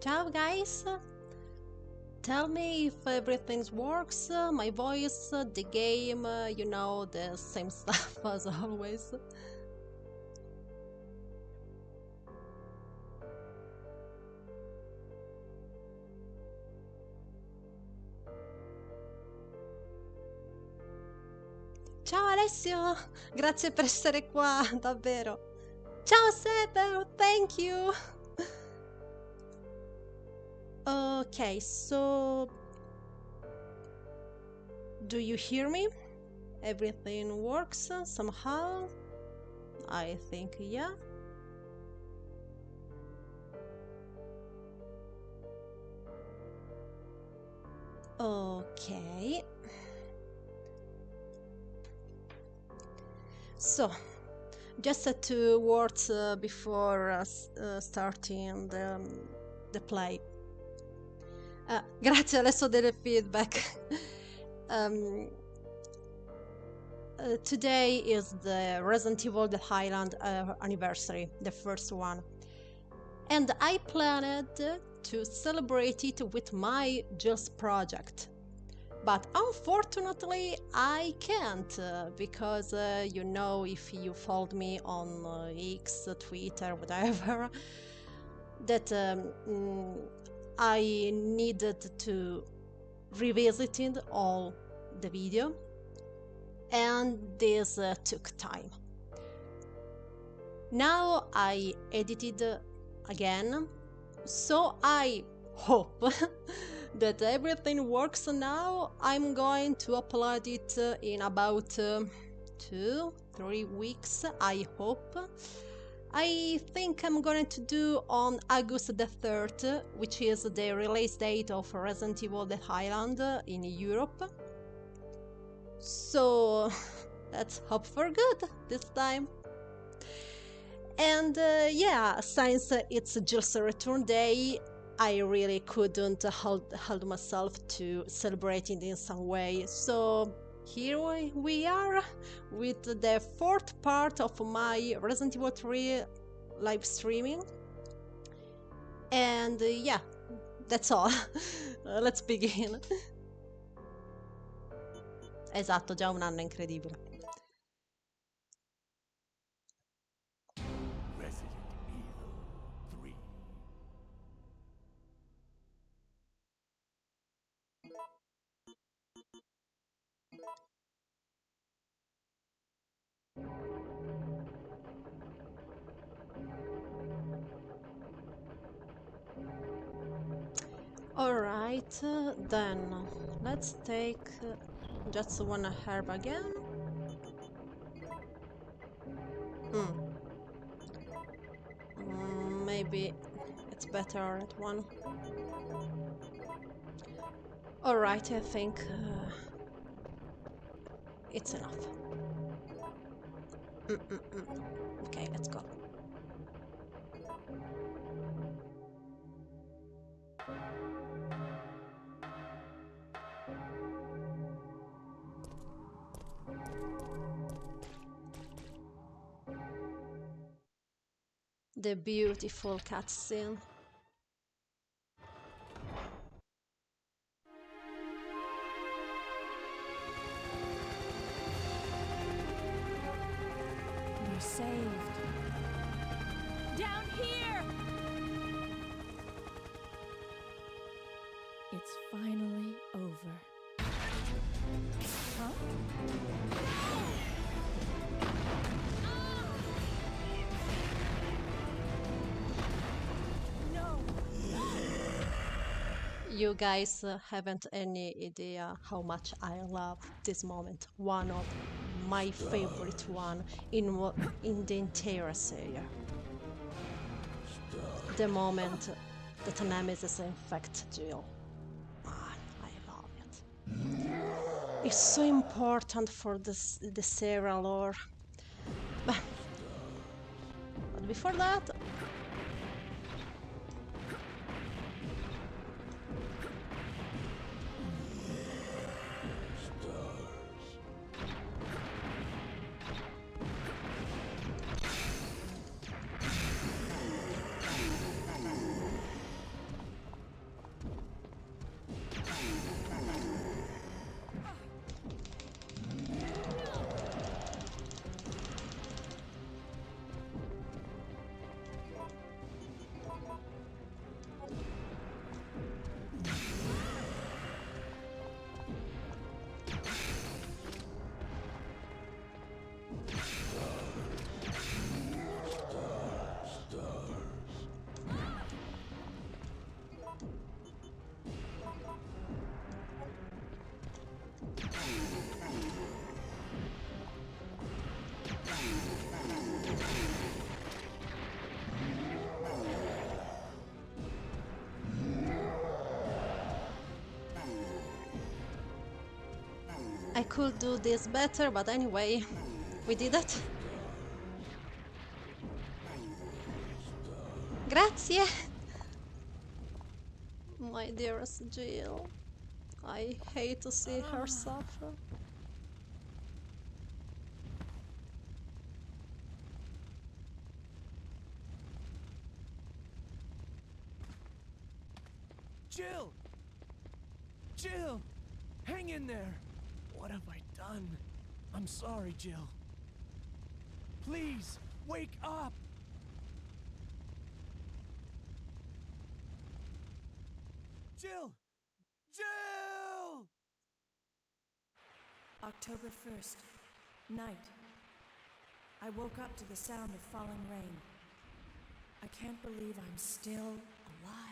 Ciao guys! Tell me if everything works, my voice, the game, you know, the same stuff as always. Ciao Alessio! Grazie per essere qua, davvero! Ciao Sever, thank you! Okay, so... Do you hear me? Everything works somehow? I think yeah. Okay. So, just two words before starting the play. Grazie adesso del feedback. Today is the Resident Evil The Highland anniversary, the first one. And I planned to celebrate it with my Just project. But unfortunately, I can't, because, you know, if you followed me on X, Twitter, whatever, that I needed to revisit all the video, and this took time. Now I edited again, so I hope that everything works now. I'm going to upload it in about 2-3 weeks, I hope. I think I'm going to do on August the 3rd, which is the release date of Resident Evil The Highland in Europe. So let's hope for good this time. And yeah, since it's just a return day, I really couldn't hold myself to celebrate it in some way. So here we are with the fourth part of my Resident Evil 3 live streaming. And yeah, that's all. Let's begin. Esatto, già un anno incredibile. Alright, then let's take just one herb again. Maybe it's better at one. Alright, I think it's enough. Okay, let's go. The beautiful cutscene. We're saved. Down here! It's finally over. Huh? You guys haven't any idea how much I love this moment. One of my favorite one in the entire series. The moment that Nemesis infects Jill. I love it. It's so important for the serie lore. But before that, I could do this better, but anyway, we did it. Grazie! My dearest Jill. I hate to see her suffer. Jill! Jill! Hang in there! What have I done? I'm sorry, Jill. Please, wake up! Jill! Jill! October 1st, night. I woke up to the sound of falling rain. I can't believe I'm still alive.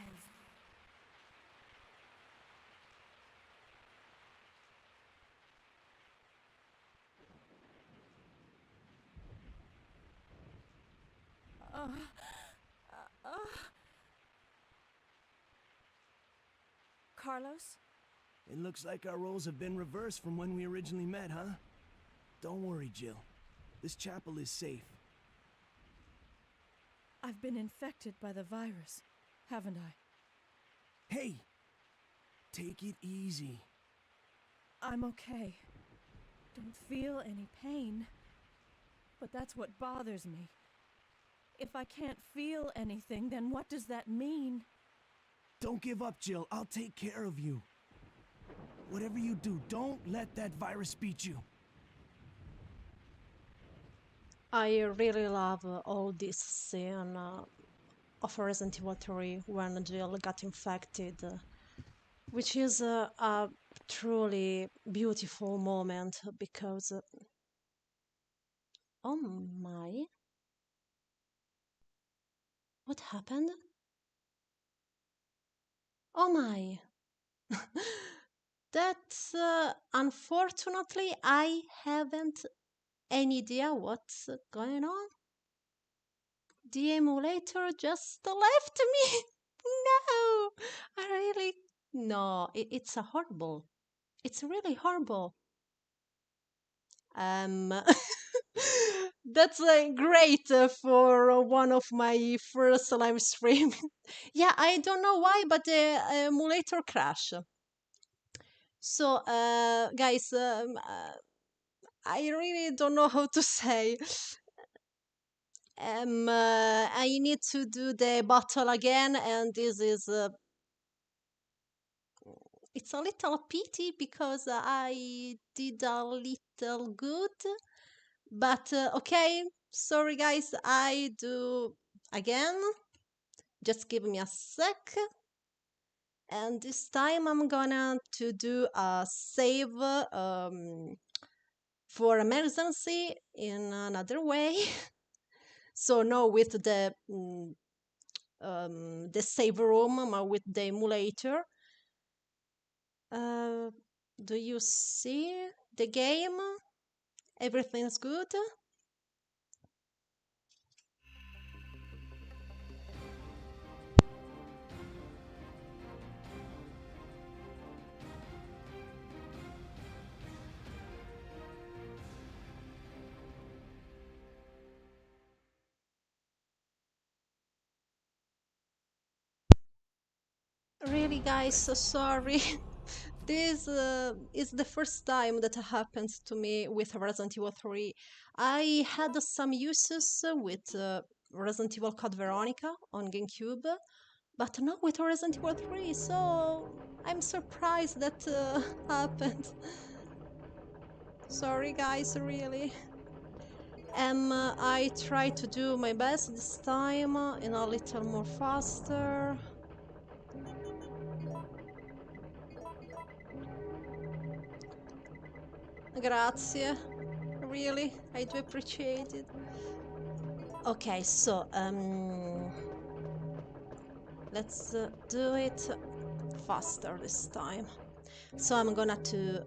Carlos? It looks like our roles have been reversed from when we originally met, huh? Don't worry, Jill. This chapel is safe. I've been infected by the virus, haven't I? Hey! Take it easy. I'm okay. Don't feel any pain. But that's what bothers me. If I can't feel anything, then what does that mean? Don't give up, Jill. I'll take care of you. Whatever you do, don't let that virus beat you. I really love all this scene of Resident Evil 3 when Jill got infected, which is a truly beautiful moment because... oh my... what happened? Oh my... That's unfortunately I haven't any idea what's going on. The emulator just left me. No, I really no. It's a horrible. It's really horrible. That's great for one of my first live stream. Yeah, I don't know why, but the emulator crash. So, guys, I really don't know how to say. I need to do the battle again, and this is it's a little pity because I did a little good, but okay. Sorry, guys. I do again. Just give me a sec, and this time I'm gonna to do a save for emergency in another way. So no, with the save room, with the emulator. Do you see the game? Everything's good? Really, guys, so sorry. This is the first time that happens to me with Resident Evil 3. I had some uses with Resident Evil Code Veronica on GameCube, but not with Resident Evil 3, so I'm surprised that happened. Sorry, guys, really. I try to do my best this time in a little more faster. Grazie. Really, I do appreciate it. Okay, so let's do it faster this time. So I'm gonna to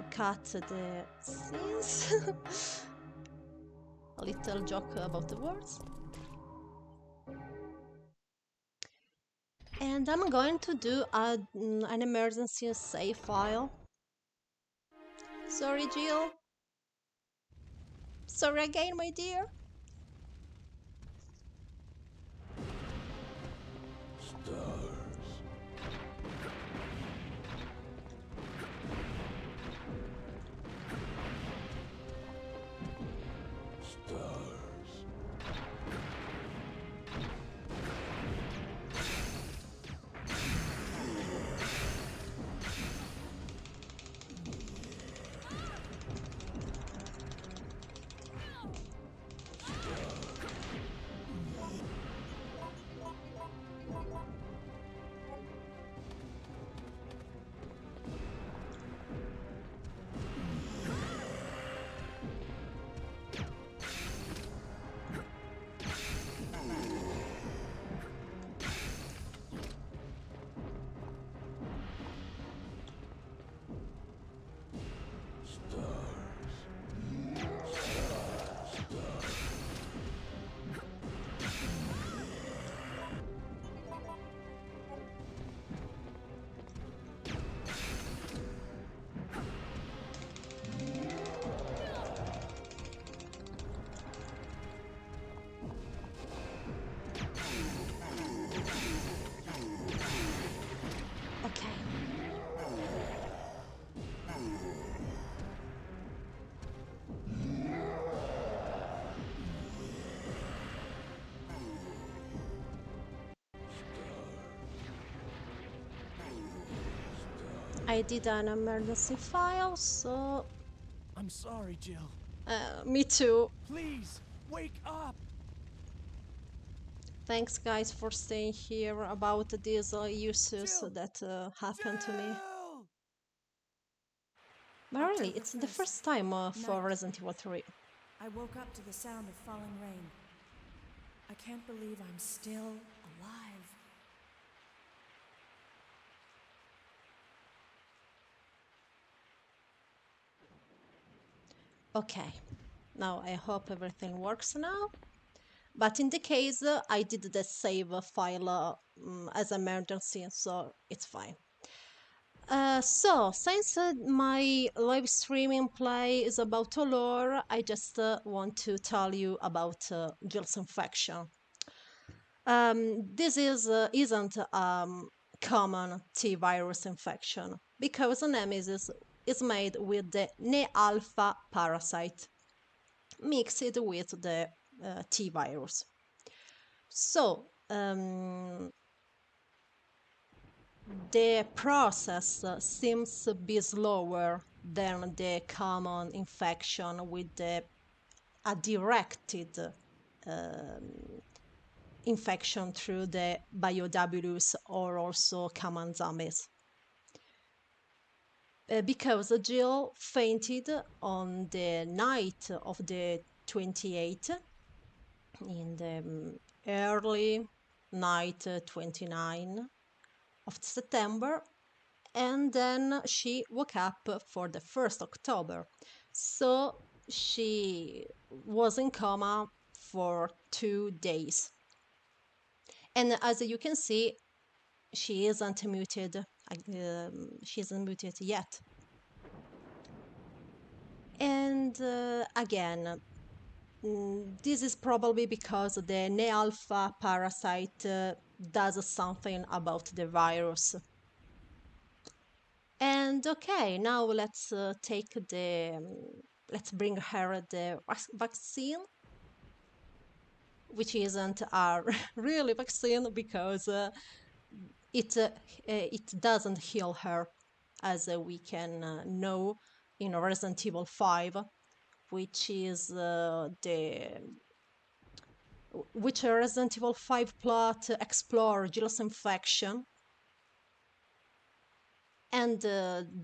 cut the scenes. A little joke about the words. And I'm going to do an emergency save file. Sorry, Jill. Sorry again, my dear. Okay. I did an emergency file, so I'm sorry, Jill. me too. Please, wake up! Thanks, guys, for staying here about these issues Jill! that happened to me. Jill! But really, October it's the 1st, first time for night. Resident Evil 3. I woke up to the sound of falling rain. I can't believe I'm still alive. Okay, now I hope everything works now. But in the case, I did the save file as emergency, so it's fine. So, since my live streaming play is about lore, I just want to tell you about Jill's infection. This isn't common T virus infection because Nemesis is made with the Ne-alpha parasite mixed with the T virus. So, the process seems to be slower than the common infection with a directed infection through the BioWs or also common zombies. Because Jill fainted on the night of the 28th, in the early night 29 of September, and then she woke up for the 1st October. So she was in coma for 2 days. And as you can see, she isn't muted. She isn't muted yet. And again, this is probably because the Ne-alpha parasite does something about the virus. And okay, now let's let's bring her the vaccine, which isn't a really vaccine because it doesn't heal her, as we can know in Resident Evil 5, which is which Resident Evil 5 plot explore Jill's infection and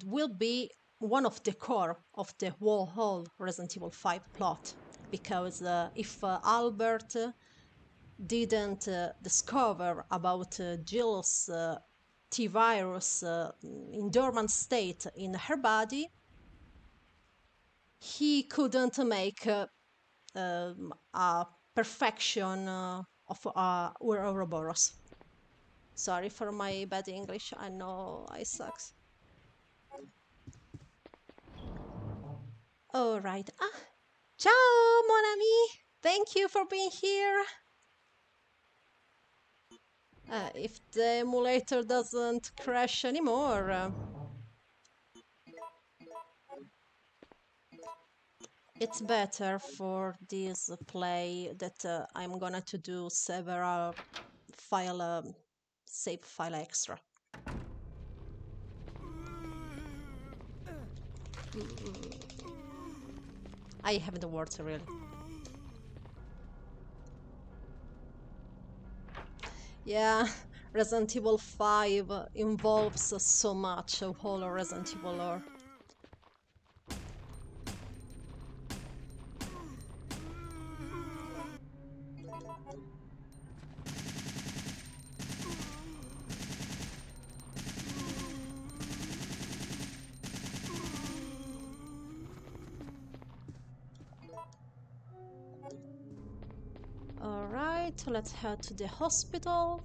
will be one of the core of the whole Resident Evil 5 plot, because if Albert didn't discover about Jill's T-virus in dormant state in her body, he couldn't make a perfection of Ouroboros. Sorry for my bad English, I know I sucks. Alright. Ciao, mon ami! Thank you for being here! If the emulator doesn't crash anymore, it's better for this play that I'm gonna to do several save file extra. I have the words really. Yeah, Resident Evil 5 involves so much of whole Resident Evil lore. Alright, let's head to the hospital.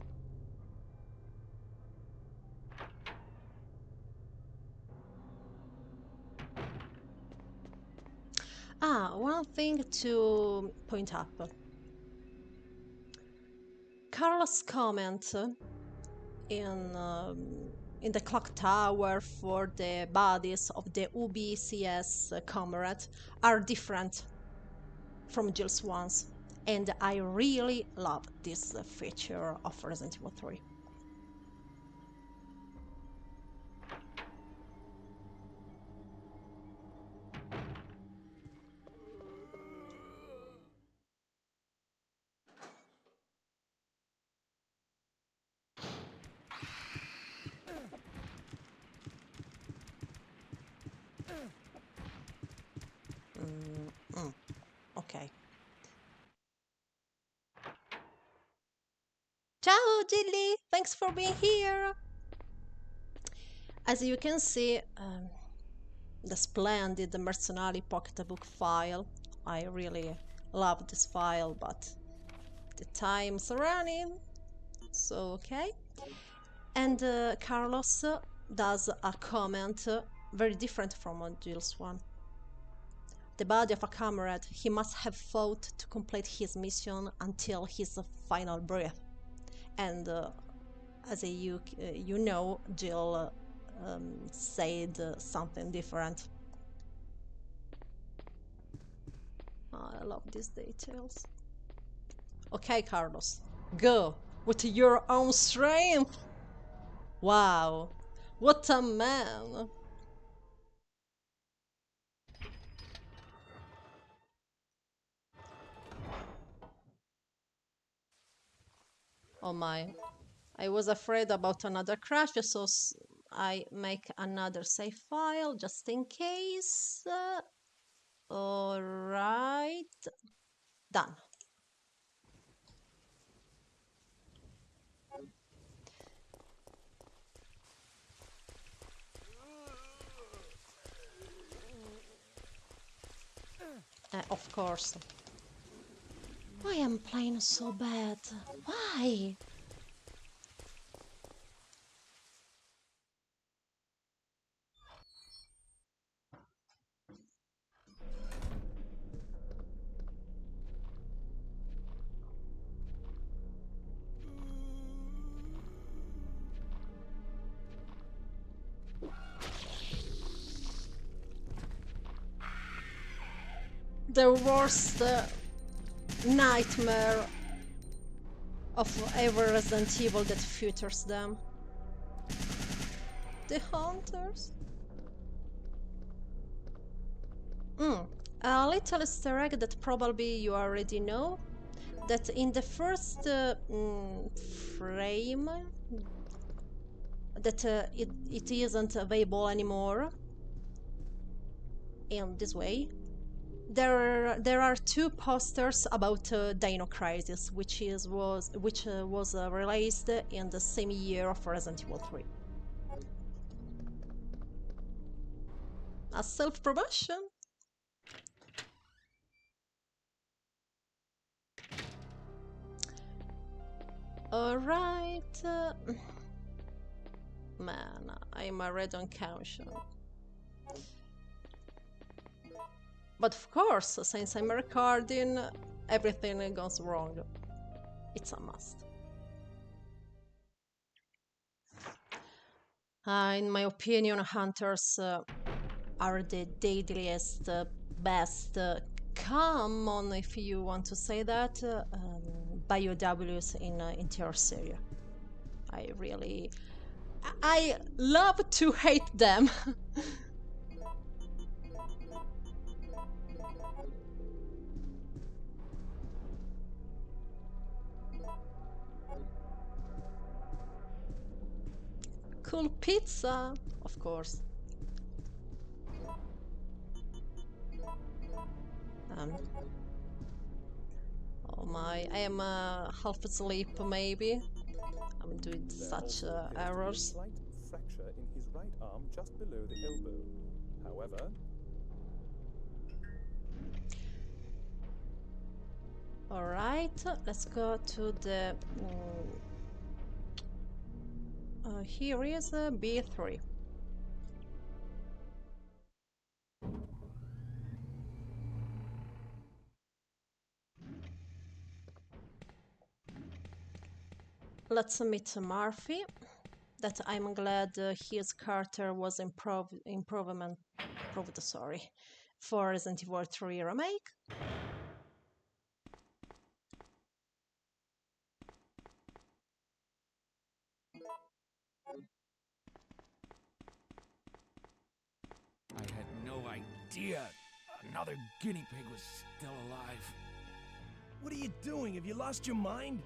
One thing to point up. Carlos' comment in the clock tower for the bodies of the UBCS comrades are different from Jill's ones, and I really love this feature of Resident Evil 3. Okay. Ciao, Gilly! Thanks for being here! As you can see, the splendid Mercenari pocketbook file. I really love this file, but the time's running, so okay. And Carlos does a comment very different from Jill's one. The body of a comrade, he must have fought to complete his mission until his final breath. And as you know, Jill said something different. I love these details. Okay, Carlos, go with your own strength. Wow, what a man. Oh my, I was afraid about another crash, so I make another save file just in case. Alright, done. Of course. Why am I playing so bad? Why? The worst nightmare of every Resident Evil that features them. The hunters. A little Easter egg that probably you already know, that in the first frame that it isn't available anymore, in this way. There are two posters about Dino Crisis, which was released in the same year of Resident Evil 3. A self-promotion? Alright. Man, I'm already on caution. But of course, since I'm recording, everything goes wrong. It's a must. In my opinion, hunters are the deadliest, best, common, if you want to say that, BioWs in entire serie. I love to hate them. Cool pizza, of course. Oh my, I am half asleep maybe. I'm doing such errors. Slight fracture in his right arm just below the elbow. However, alright, let's go to the... here is B3. Let's meet Murphy. That I'm glad his character was improved, sorry, for Resident Evil 3 remake. I had no idea another guinea pig was still alive. What are you doing? Have you lost your mind?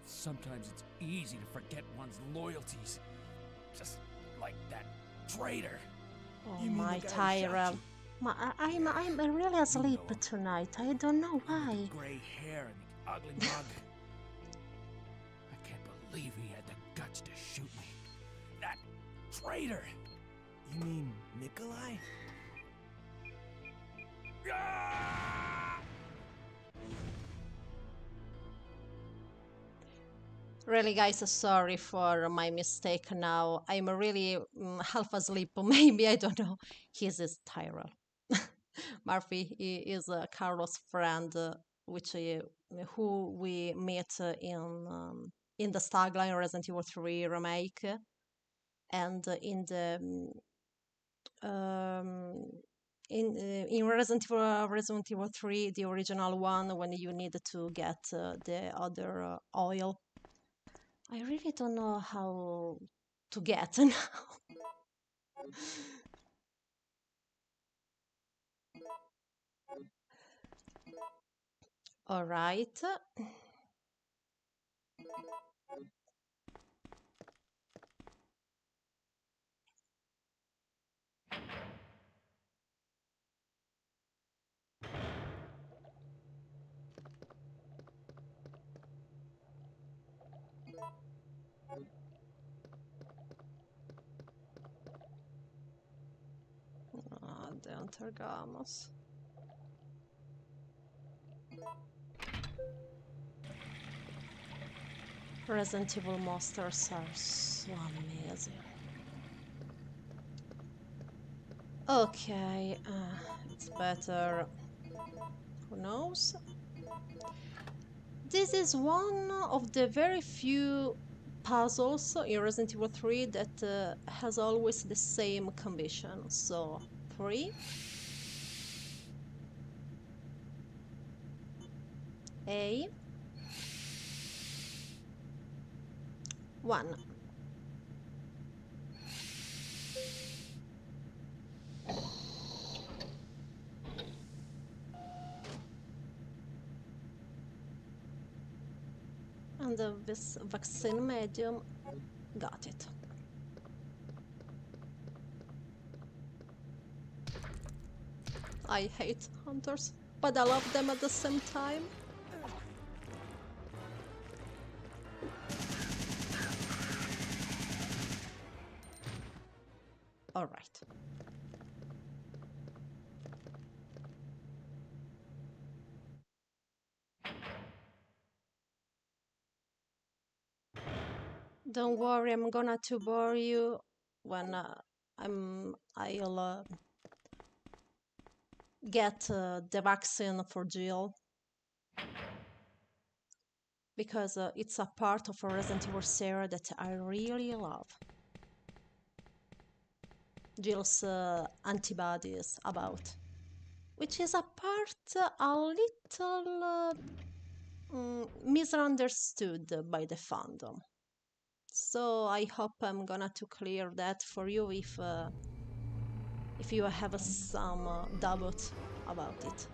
Sometimes it's easy to forget one's loyalties. Just like that traitor. Oh You mean my the guy who shot Tyrell. I'm really asleep know. tonight. I don't know why. The gray hair and the ugly mug. I can't believe he had the guts to shoot me. That traitor! You mean Nikolai? Ah! Really, guys, sorry for my mistake now. I'm really half asleep, maybe, I don't know. He's Tyrell. Murphy is Carlos' friend, who we met in the Stagline Resident Evil 3 remake, and in the in Resident Evil 3, the original one, when you need to get the other oil. I really don't know how to get now. All right. The Antargamos. Resident Evil monsters are so amazing. Okay, it's better. Who knows? This is one of the very few puzzles in Resident Evil 3 that has always the same condition. So, 3. A. 1. And this vaccine medium got it. I hate hunters, but I love them at the same time. All right. Don't worry, I'm gonna to bore you when I'll get the vaccine for Jill, because it's a part of a Resident Evil series that I really love. Jill's antibodies about, which is a part a little misunderstood by the fandom. So I hope I'm gonna to clear that for you if you have some doubt about it.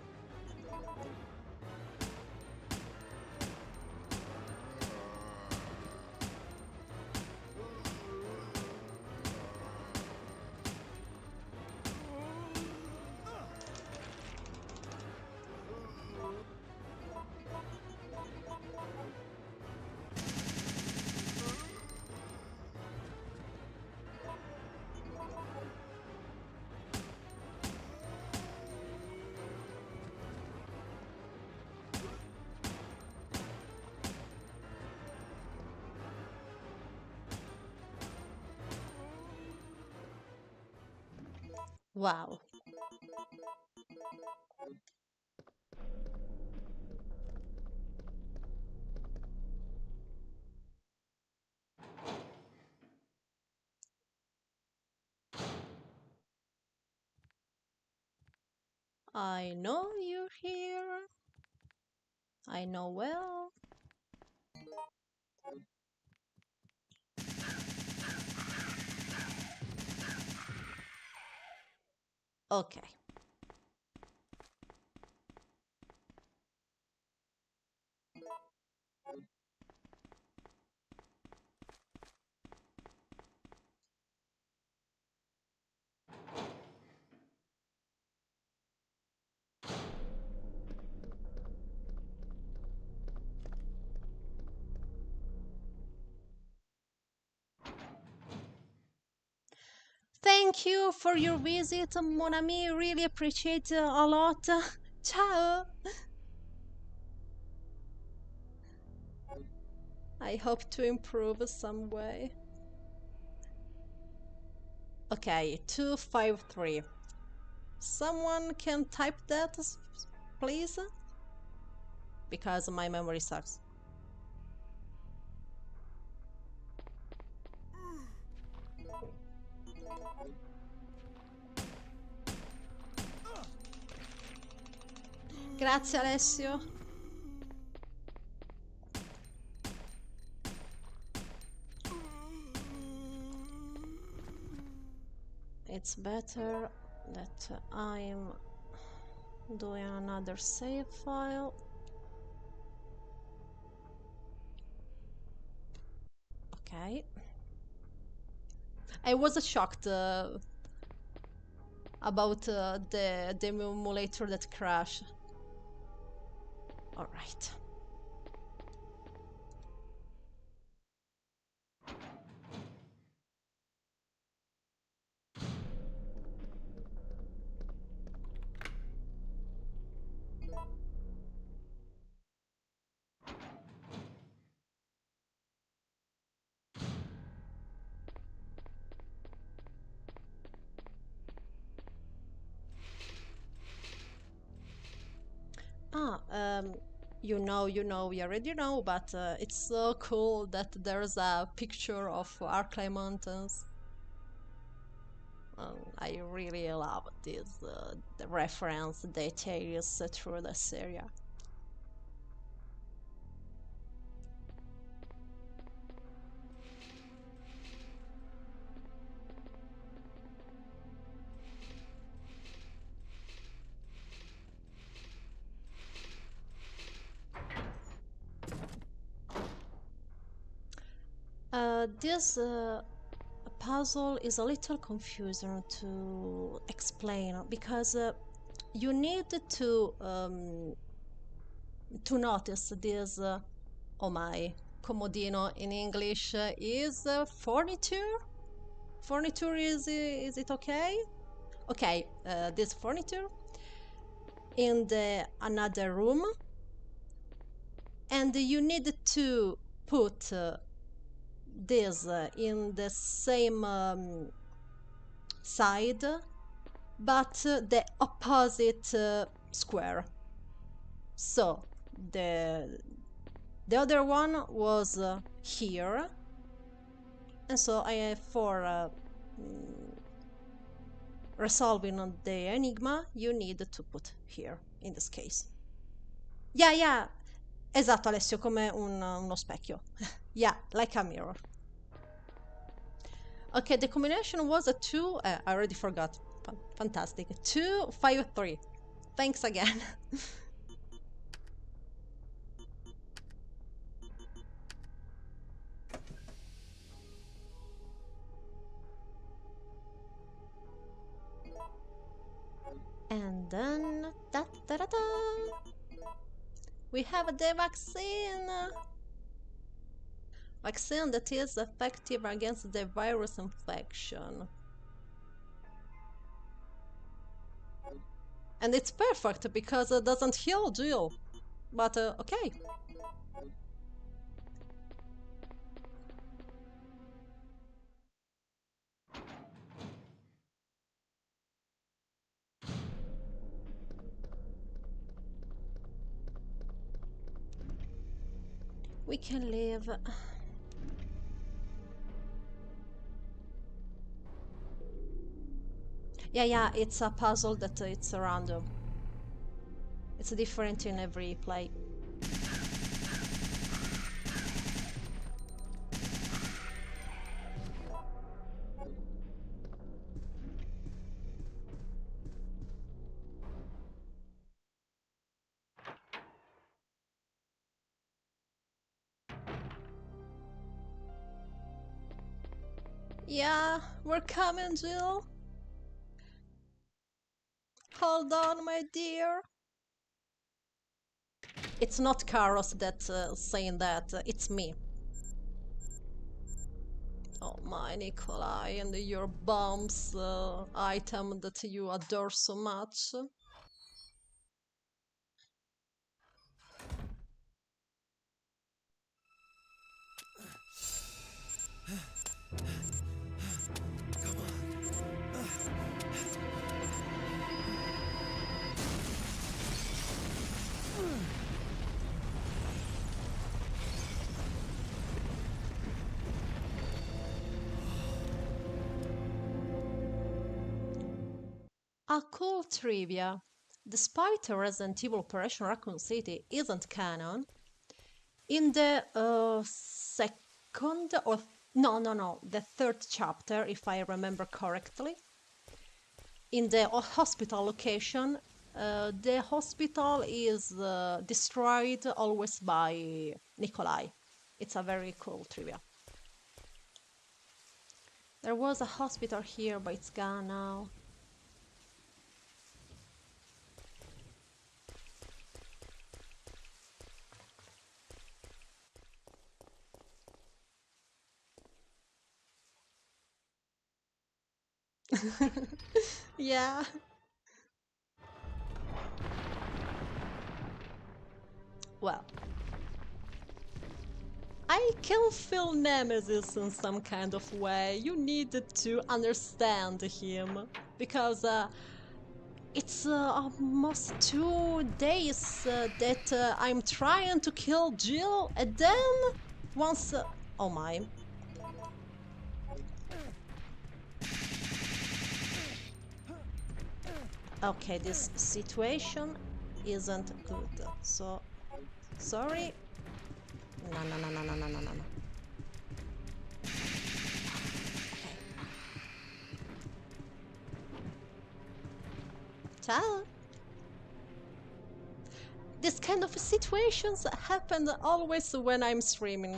Wow. I know you're here. I know well. Okay. Thank you for your visit, mon ami. Really appreciate a lot. Ciao. I hope to improve some way. Okay, 253. Someone can type that, please? Because my memory sucks. Grazie, Alessio. It's better that I'm doing another save file. Okay. I was shocked about the emulator that crashed. All right. You know, we already know, but it's so cool that there's a picture of Arclay Mountains. I really love these the reference details through this area. This puzzle is a little confusing to explain because you need to notice this. Oh my, comodino in English is furniture. Furniture is it okay? Okay, this furniture in the another room, and you need to put this in the same side, but the opposite square. So the other one was here, and so I have for resolving the enigma you need to put here in this case. Yeah, yeah, esatto Alessio, come uno specchio. Yeah, like a mirror. Okay, the combination was a 2, I already forgot. Fantastic. 2, 5, 3. Thanks again. And then, da, da, da, da, we have the vaccine. Vaccine that is effective against the virus infection. And it's perfect because it doesn't heal Jill. But okay. We can leave. Yeah, it's a puzzle that it's random. It's different in every play. Yeah, we're coming, Jill. Hold on, my dear. It's not Karos that's saying that, it's me. Oh my, Nikolai, and your bombs item that you adore so much. A cool trivia. Despite Resident Evil Operation Raccoon City isn't canon, in the second or no, the third chapter, if I remember correctly, in the hospital location, the hospital is destroyed always by Nikolai. It's a very cool trivia. There was a hospital here, but it's gone now. Yeah. Well, I can feel Nemesis in some kind of way. You need to understand him because it's almost 2 days that I'm trying to kill Jill, and then once. Oh my. Okay, this situation isn't good. So, sorry. No. Ciao. This kind of situations happen always when I'm streaming.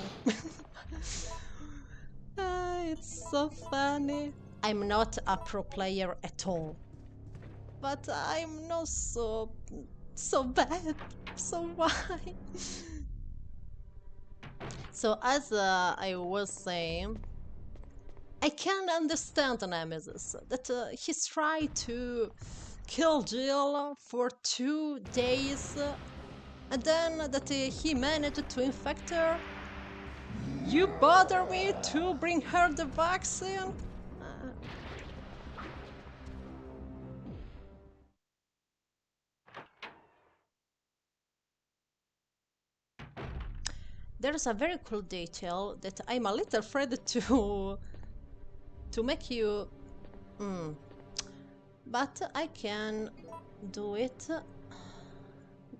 It's so funny. I'm not a pro player at all. but I'm not so bad. So why? So as I was saying, I can understand Nemesis that he's tried to kill Jill for 2 days, and then that he managed to infect her. You bother me to bring her the vaccine? There's a very cool detail that I'm a little afraid to make you... But I can do it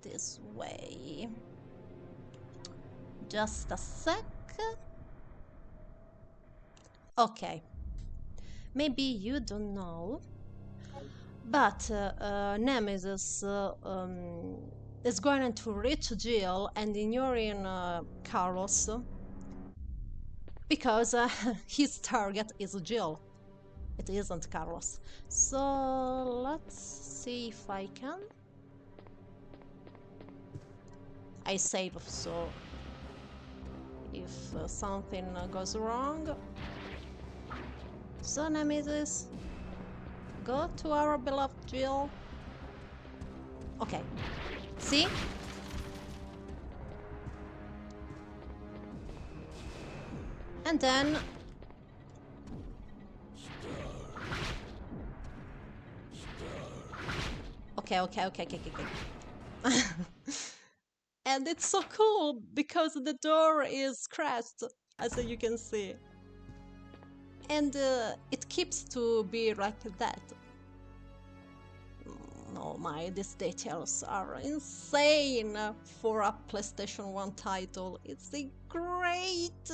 this way. Just a sec. Okay. Maybe you don't know, but Nemesis is going to reach Jill and ignoring Carlos because his target is Jill. It isn't Carlos. So let's see if I can. I save, so if something goes wrong. So Nemesis, go to our beloved Jill. Okay. See? And then... Okay. And it's so cool because the door is scratched, as you can see. And it keeps to be like that. Oh my, these details are insane for a PlayStation 1 title. It's great!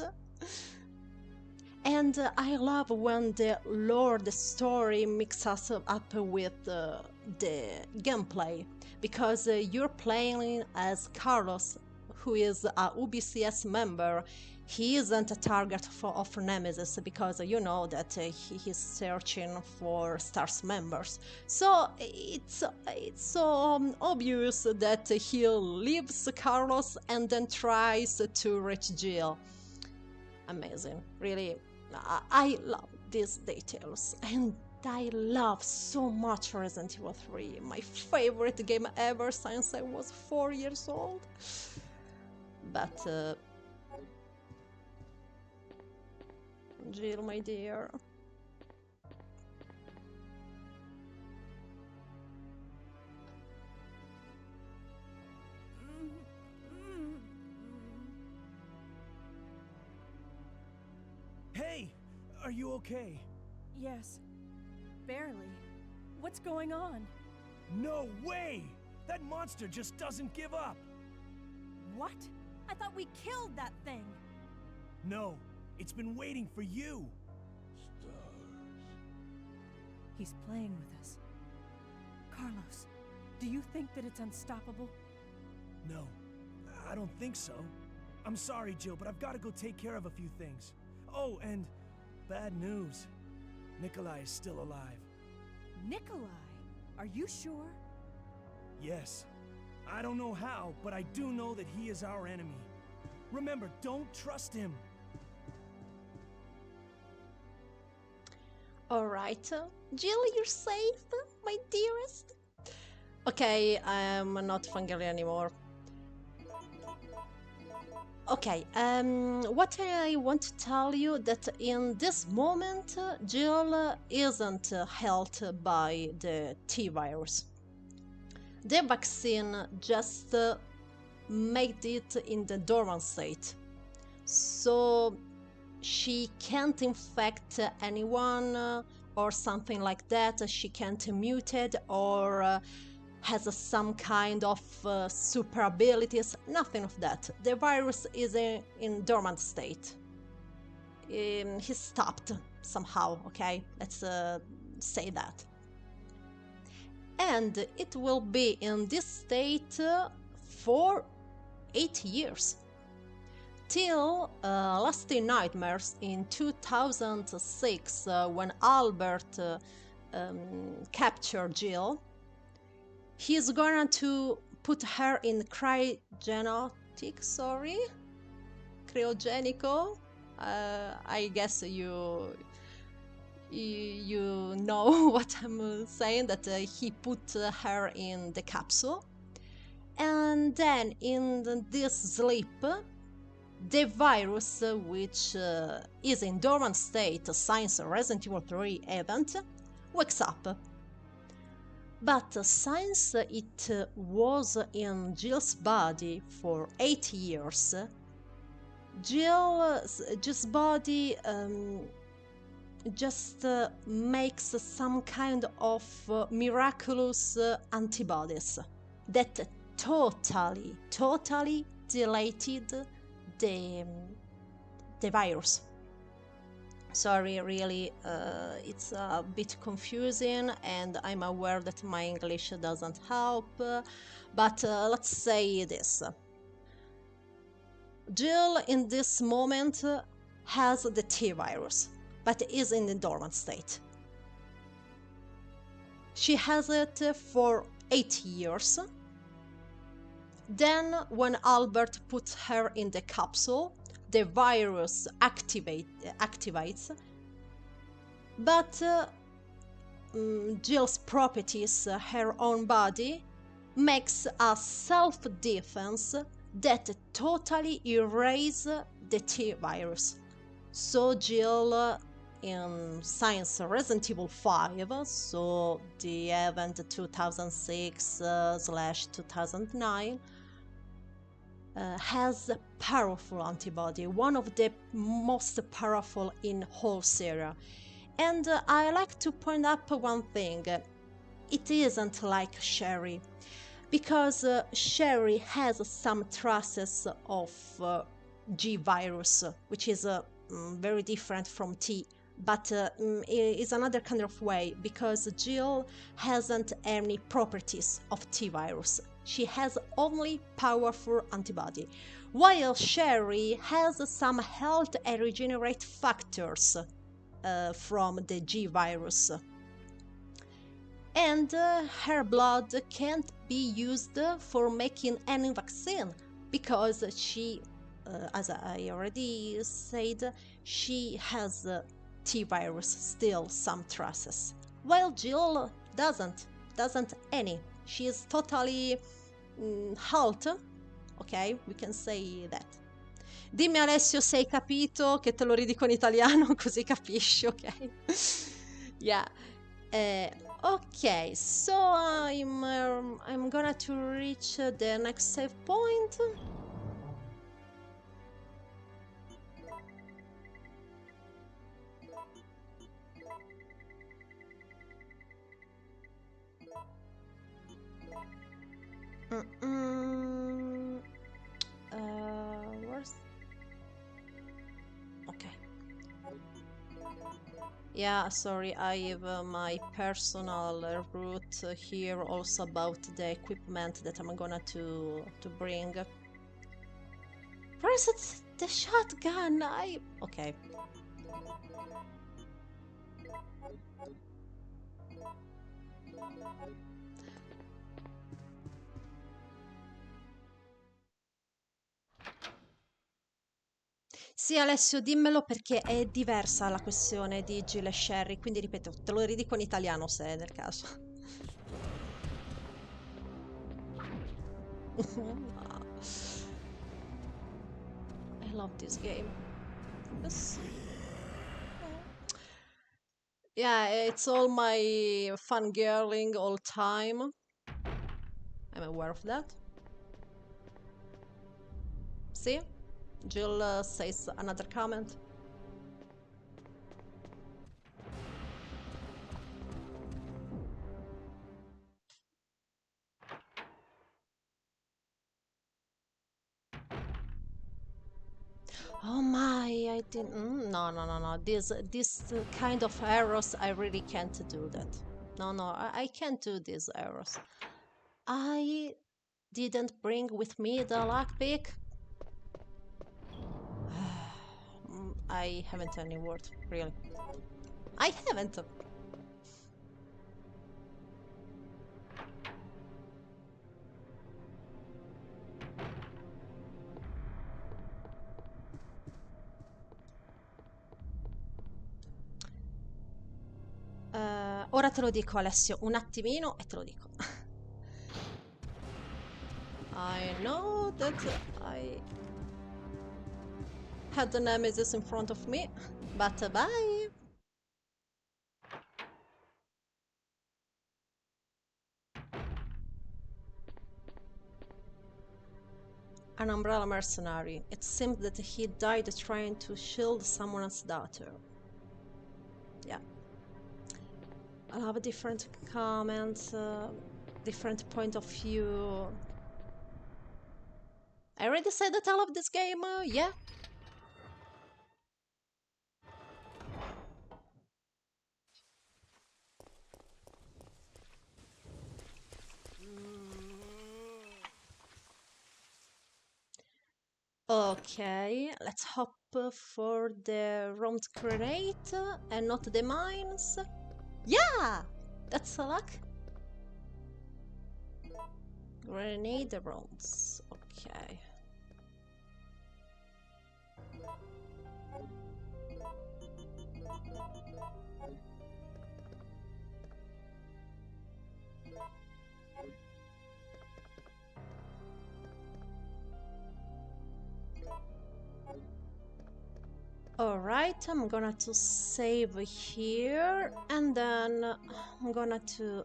And I love when the lore, the story mixes up with the gameplay, because you're playing as Carlos, who is a UBCS member. He isn't a target of Nemesis, because you know that he's searching for Stars members. So it's so obvious that he leaves Carlos and then tries to reach Jill. Amazing, really. I love these details, and I love so much Resident Evil 3, my favorite game ever since I was 4 years old. But Jill, my dear. Hey, are you okay? Yes. Barely. What's going on? No way! That monster just doesn't give up! What? I thought we killed that thing! No, it's been waiting for you! He's playing with us. Carlos, do you think that it's unstoppable? No, I don't think so. I'm sorry, Jill, but I've got to go take care of a few things. Oh, and bad news. Nikolai is still alive. Nikolai? Are you sure? Yes. I don't know how, but I do know that he is our enemy. Remember, don't trust him. Alright, Jill, you're safe, my dearest. Okay, I'm not fangirly anymore. Okay, what I want to tell you that in this moment, Jill isn't held by the T-virus. The vaccine just made it in the dormant state. So she can't infect anyone or something like that. She can't mutate or has some kind of super abilities, nothing of that. The virus is in dormant state. He stopped somehow, okay? Let's say that. And it will be in this state for 8 years. Till Lasting Nightmares in 2006, when Albert captured Jill. he's going to put her in cryogenical. I guess you know what I'm saying, that he put her in the capsule, and then in this sleep the virus, which is in dormant state since Resident Evil 3 event, wakes up. But since it was in Jill's body for 8 years, Jill's body just makes some kind of miraculous antibodies that totally deleted the virus. Sorry, really, it's a bit confusing, and I'm aware that my English doesn't help, but let's say this. Jill in this moment has the T virus, but is in the dormant state. She has it for 8 years. Then, when Albert puts her in the capsule, the virus activates, but Jill's properties, her own body, makes a self-defense that totally erases the T virus. So Jill, in Science Resident Evil 5, so the event 2006/2009, has a powerful antibody, one of the most powerful in whole serie. And I like to point up one thing. It isn't like Sherry, because Sherry has some traces of G virus, which is very different from T, but is another kind of way, because Jill hasn't any properties of T virus. She has only powerful antibody, while Sherry has some health and regenerate factors from the G virus. And her blood can't be used for making any vaccine, because she, as I already said, she has T virus, still some traces, while Jill doesn't any. She is totally halt, ok? We can say that. Dimmi Alessio se hai capito, che te lo ridico in italiano così capisci, ok? Yeah. Okay, so I'm gonna to reach the next save point. Where's... Okay. Yeah, sorry, I have my personal route here also about the equipment that I'm gonna to bring. Where is it? The shotgun? Okay. Sì, Alessio, dimmelo, perché è diversa la questione di Jill e Sherry, quindi ripeto, te lo ridico in italiano se è del caso. I love this game. Yes. Yeah, it's all my fangirling all time. I'm aware of that. See? Jill says another comment. Oh my, I didn't. No. This kind of errors, I really can't do that. No, I can't do these errors. I didn't bring with me the lockpick. I haven't any word, really. I haven't. ora te lo dico Alessio, un attimino e te lo dico. I know that I had the Nemesis in front of me, but bye! An umbrella mercenary. It seems that he died trying to shield someone's daughter. Yeah. I'll have different comments, different point of view. I already said that I love this game, yeah. Okay, let's hope for the round grenade and not the mines. Yeah! That's a luck. Grenade rounds. Okay. Alright, I'm gonna to save here and then I'm gonna to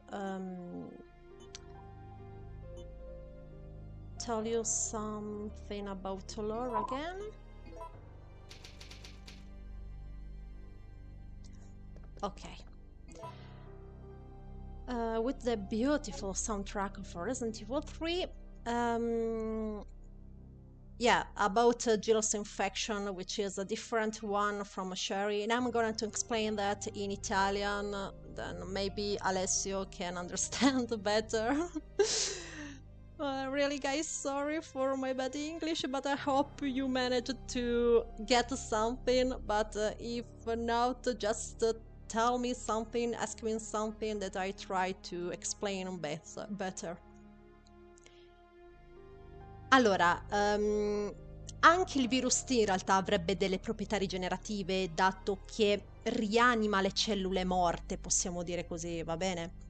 tell you something about lore again. Okay. With the beautiful soundtrack of Resident Evil 3, yeah, about Jill's infection, which is a different one from Sherry, and I'm going to explain that in Italian, then maybe Alessio can understand better. Really, guys, sorry for my bad English, but I hope you managed to get something, but if not, just tell me something, ask me something that I try to explain better. Allora, anche il virus T in realtà avrebbe delle proprietà rigenerative, dato che rianima le cellule morte, possiamo dire così, va bene?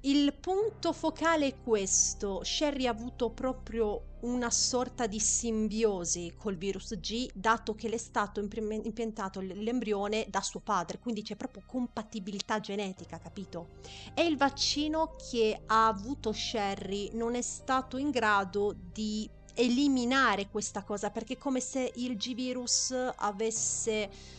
Il punto focale è questo: Sherry ha avuto proprio una sorta di simbiosi col virus G, dato che le è stato impiantato l'embrione da suo padre, quindi c'è proprio compatibilità genetica, capito? E il vaccino che ha avuto Sherry non è stato in grado di eliminare questa cosa, perché è come se il G-virus avesse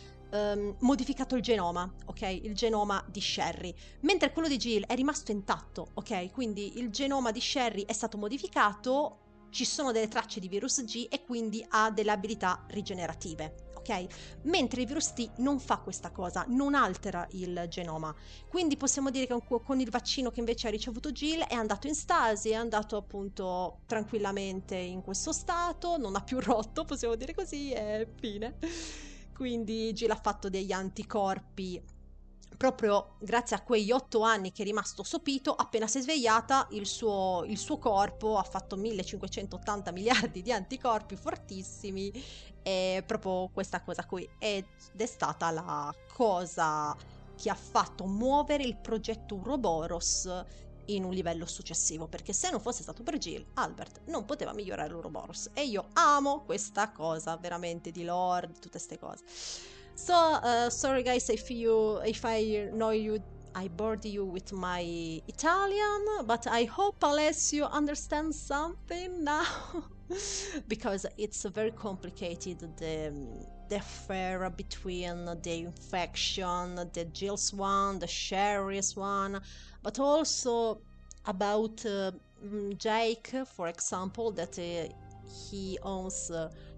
modificato il genoma, ok? Il genoma di Sherry, mentre quello di Jill è rimasto intatto, ok? Quindi il genoma di Sherry è stato modificato, ci sono delle tracce di virus G e quindi ha delle abilità rigenerative, ok? Mentre il virus T non fa questa cosa, non altera il genoma. Quindi possiamo dire che con il vaccino che invece ha ricevuto Jill è andato in stasi, è andato appunto tranquillamente in questo stato, non ha più rotto, possiamo dire così, e fine. Quindi Jill ha fatto degli anticorpi proprio grazie a quegli 8 anni che è rimasto sopito. Appena si è svegliata il suo corpo ha fatto 1580 miliardi di anticorpi fortissimi, e proprio questa cosa qui ed è stata la cosa che ha fatto muovere il progetto Ouroboros in un livello successivo, perché se non fosse stato per Jill, Albert non poteva migliorare l'Ouroboros, e io amo questa cosa veramente di lore, di tutte queste cose. So, sorry guys if I know you, I bored you with my Italian, but I hope Alessio understands something now. Because it's very complicated, the affair between the infection, the Jill's one, the Sherry's one, but also about Jake, for example, that he owns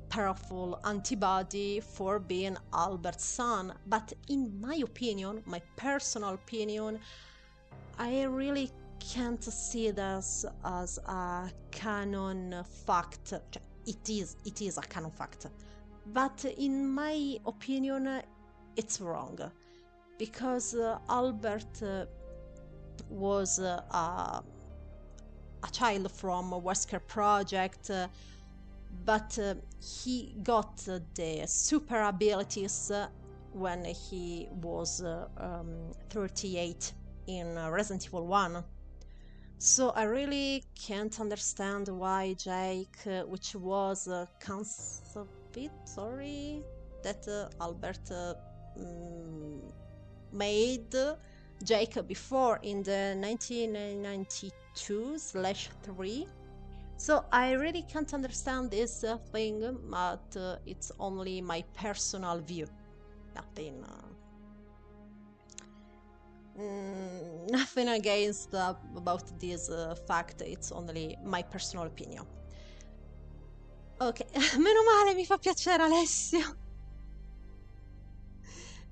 powerful antibody for being Albert's son. But in my opinion, my personal opinion, I really can't see this as a canon fact. It is a canon fact, but in my opinion it's wrong, because Albert was a child from a Wesker project, but he got the super abilities when he was 38 in Resident Evil 1. So I really can't understand why Jake, which was conservatory that Albert made Jake before in the 1992/3. So I really can't understand this thing, but it's only my personal view. Nothing against about this fact, it's only my personal opinion. Ok, meno male, mi fa piacere Alessio.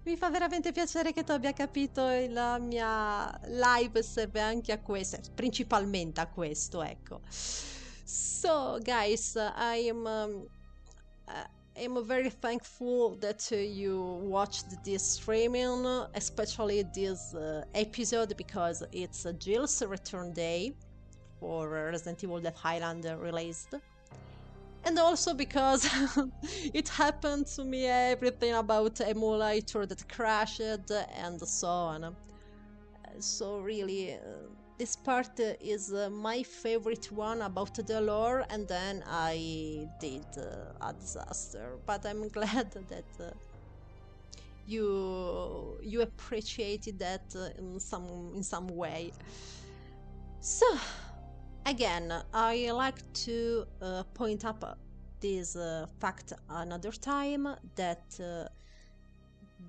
Mi fa veramente piacere che tu abbia capito la mia live serve anche a questo, principalmente a questo, ecco. So, guys, I'm very thankful that you watched this streaming, especially this episode, because it's Jill's return day for Resident Evil Death Island released. And also because it happened to me everything about emulator that crashed and so on. So really, this part is my favorite one about the lore, and then I did a disaster. But I'm glad that you appreciated that in some way. So again, I like to point up this fact another time, that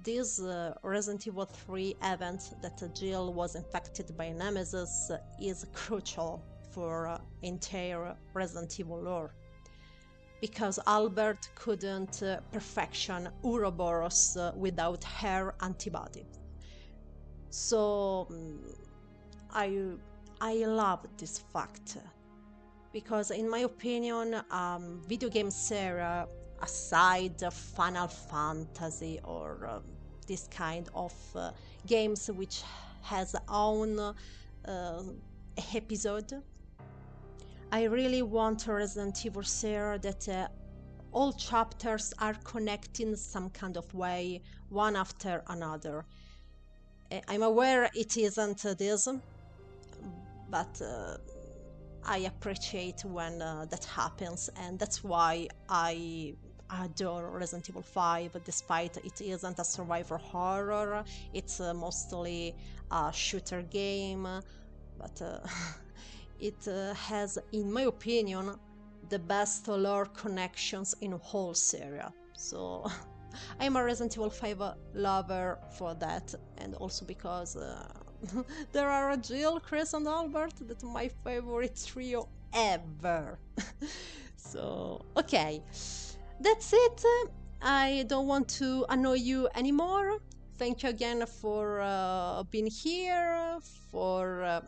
this Resident Evil 3 event that Jill was infected by Nemesis is crucial for entire Resident Evil lore, because Albert couldn't perfection Ouroboros without her antibody. So I love this fact, because in my opinion, video game serie, aside Final Fantasy or this kind of games which has own episode, I really want a Resident Evil serie that all chapters are connecting some kind of way, one after another. I'm aware it isn't this, but I appreciate when that happens, and that's why I adore Resident Evil 5, despite it isn't a survivor horror, it's mostly a shooter game, but it has, in my opinion, the best lore connections in whole series. So I'm a Resident Evil 5 lover for that, and also because there are Jill, Chris, and Albert, that's my favorite trio ever. So, okay, that's it. I don't want to annoy you anymore. Thank you again for being here, for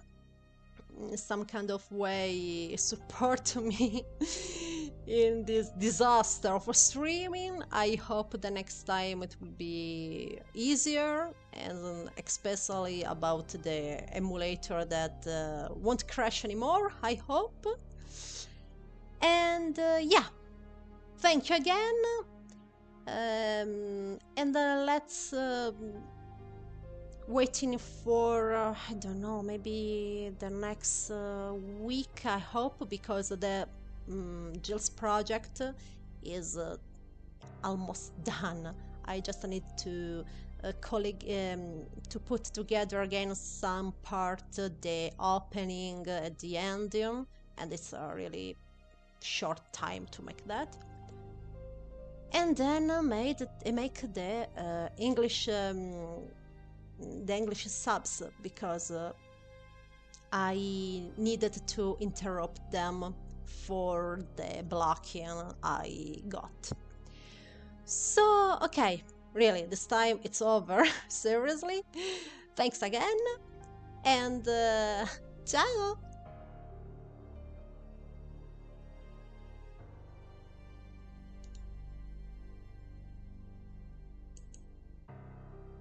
some kind of way support me in this disaster of streaming. I hope the next time it will be easier, and especially about the emulator that won't crash anymore, I hope. And yeah, thank you again, and let's waiting for I don't know, maybe the next week, I hope, because the Jill's project is almost done. I just need to to put together again some part, the opening, the ending, and it's a really short time to make that. And then make the English subs, because I needed to interrupt them for the blocking I got. So, okay, really, this time it's over. Seriously. Thanks again, and ciao!